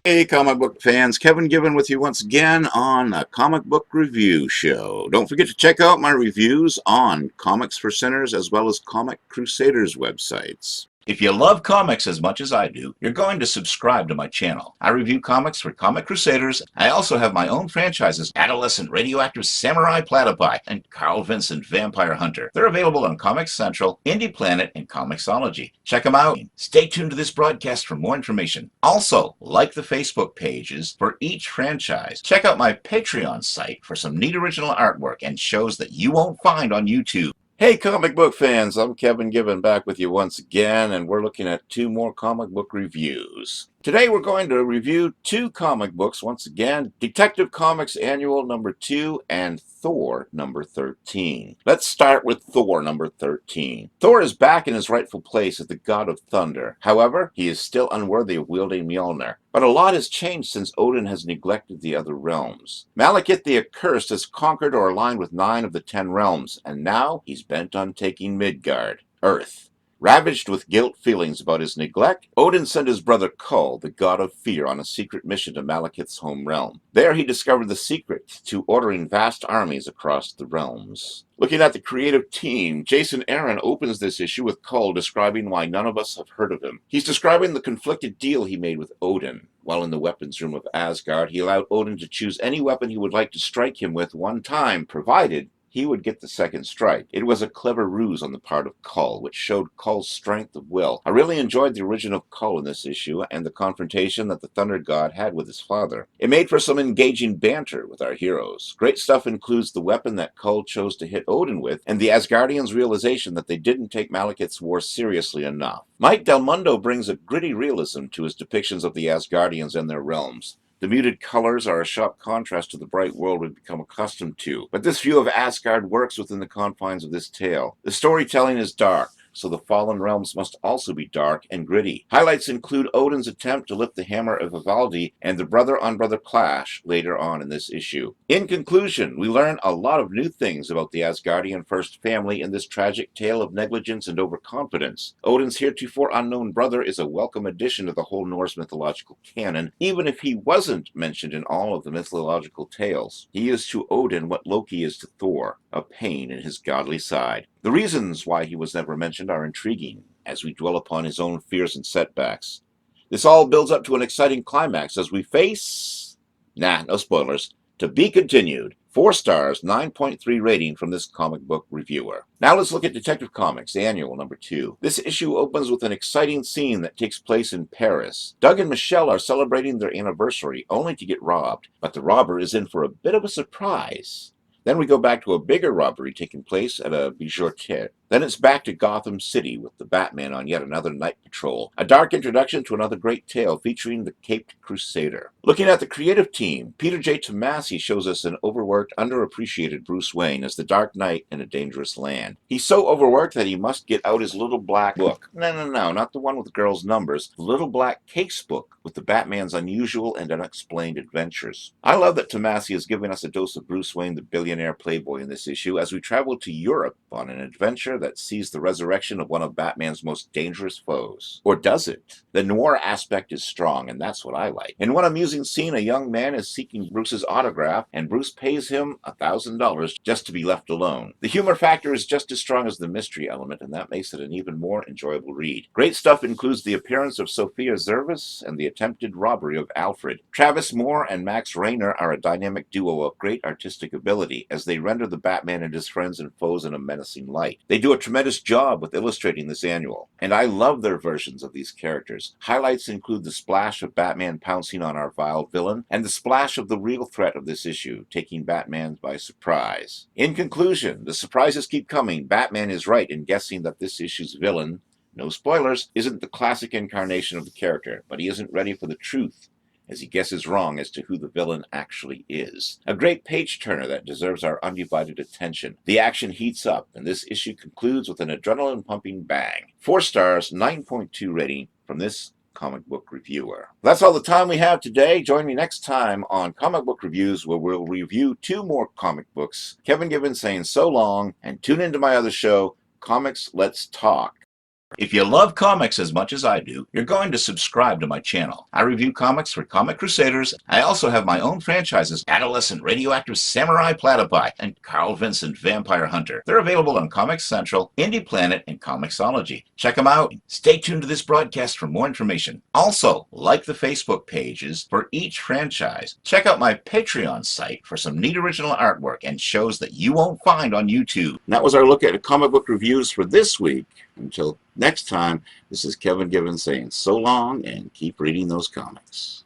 Hey, comic book fans, Kevin Gibbon with you once again on a comic book review show. Don't forget to check out my reviews on Comics for Sinners as well as Comic Crusaders websites. If you love comics as much as I do, you're going to subscribe to my channel. I review comics for Comic Crusaders. I also have my own franchises, Adolescent Radioactive Samurai Platypi and Carl Vincent Vampire Hunter. They're available on Comics Central, Indie Planet, and Comixology. Check them out. Stay tuned to this broadcast for more information. Also, like the Facebook pages for each franchise. Check out my Patreon site for some neat original artwork and shows that you won't find on YouTube. Hey, comic book fans, I'm Kevin Gibbon back with you once again, and we're looking at two more comic book reviews. Today we're going to review two comic books once again, Detective Comics Annual number 2 and Thor number 13. Let's start with Thor number 13. Thor is back in his rightful place as the god of thunder. However, he is still unworthy of wielding Mjolnir. But a lot has changed since Odin has neglected the other realms. Malekith the Accursed has conquered or aligned with 9 of the 10 realms, and now he's bent on taking Midgard, Earth. Ravaged with guilt feelings about his neglect, Odin sent his brother Kull, the god of fear, on a secret mission to Malekith's home realm. There he discovered the secret to ordering vast armies across the realms. Looking at the creative team, Jason Aaron opens this issue with Kull describing why none of us have heard of him. He's describing the conflicted deal he made with Odin. While in the weapons room of Asgard, he allowed Odin to choose any weapon he would like to strike him with one time, provided he would get the second strike. It was a clever ruse on the part of Kull, which showed Kull's strength of will. I really enjoyed the origin of Kull in this issue and the confrontation that the Thunder God had with his father. It made for some engaging banter with our heroes. Great stuff includes the weapon that Kull chose to hit Odin with, and the Asgardians' realization that they didn't take Malekith's war seriously enough. Mike Del Mundo brings a gritty realism to his depictions of the Asgardians and their realms. The muted colors are a sharp contrast to the bright world we've become accustomed to, but this view of Asgard works within the confines of this tale. The storytelling is dark, so the fallen realms must also be dark and gritty. Highlights include Odin's attempt to lift the hammer of Ivaldi and the brother-on-brother clash later on in this issue. In conclusion, we learn a lot of new things about the Asgardian first family in this tragic tale of negligence and overconfidence. Odin's heretofore unknown brother is a welcome addition to the whole Norse mythological canon, even if he wasn't mentioned in all of the mythological tales. He is to Odin what Loki is to Thor, a pain in his godly side. The reasons why he was never mentioned are intriguing, as we dwell upon his own fears and setbacks. This all builds up to an exciting climax as we face... no spoilers. To be continued. 4 stars, 9.3 rating from this comic book reviewer. Now let's look at Detective Comics Annual number 2. This issue opens with an exciting scene that takes place in Paris. Doug and Michelle are celebrating their anniversary, only to get robbed, but the robber is in for a bit of a surprise. Then we go back to a bigger robbery taking place at a bijouterie. Then it's back to Gotham City with the Batman on yet another night patrol. A dark introduction to another great tale featuring the Caped Crusader. Looking at the creative team, Peter J. Tomasi shows us an overworked, underappreciated Bruce Wayne as the Dark Knight in a dangerous land. He's so overworked that he must get out his little black book. No, not the one with the girl's numbers. The little black case book with the Batman's unusual and unexplained adventures. I love that Tomasi is giving us a dose of Bruce Wayne, the billionaire playboy, in this issue as we travel to Europe on an adventure that sees the resurrection of one of Batman's most dangerous foes. Or does it? The noir aspect is strong, and that's what I like. In one amusing scene, a young man is seeking Bruce's autograph, and Bruce pays him $1,000 just to be left alone. The humor factor is just as strong as the mystery element, and that makes it an even more enjoyable read. Great stuff includes the appearance of Sophia Zervis and the attempted robbery of Alfred. Travis Moore and Max Rayner are a dynamic duo of great artistic ability as they render the Batman and his friends and foes in a menacing light. They do a tremendous job with illustrating this annual, and I love their versions of these characters. Highlights include the splash of Batman pouncing on our vile villain, and the splash of the real threat of this issue, taking Batman by surprise. In conclusion, the surprises keep coming. Batman is right in guessing that this issue's villain, no spoilers, isn't the classic incarnation of the character, but he isn't ready for the truth, as he guesses wrong as to who the villain actually is. A great page-turner that deserves our undivided attention. The action heats up, and this issue concludes with an adrenaline-pumping bang. 4 stars, 9.2 rating from this comic book reviewer. That's all the time we have today. Join me next time on Comic Book Reviews, where we'll review 2 more comic books. Kevin Gibbons saying so long, and tune into my other show, Comics Let's Talk. If you love comics as much as I do, you're going to subscribe to my channel. I review comics for Comic Crusaders. I also have my own franchises, Adolescent Radioactive Samurai Platypi and Carl Vincent Vampire Hunter. They're available on Comics Central, Indie Planet, and Comixology. Check them out. Stay tuned to this broadcast for more information. Also, like the Facebook pages for each franchise. Check out my Patreon site for some neat original artwork and shows that you won't find on YouTube. And that was our look at comic book reviews for this week. Until next time, this is Kevin Gibbons saying so long and keep reading those comics.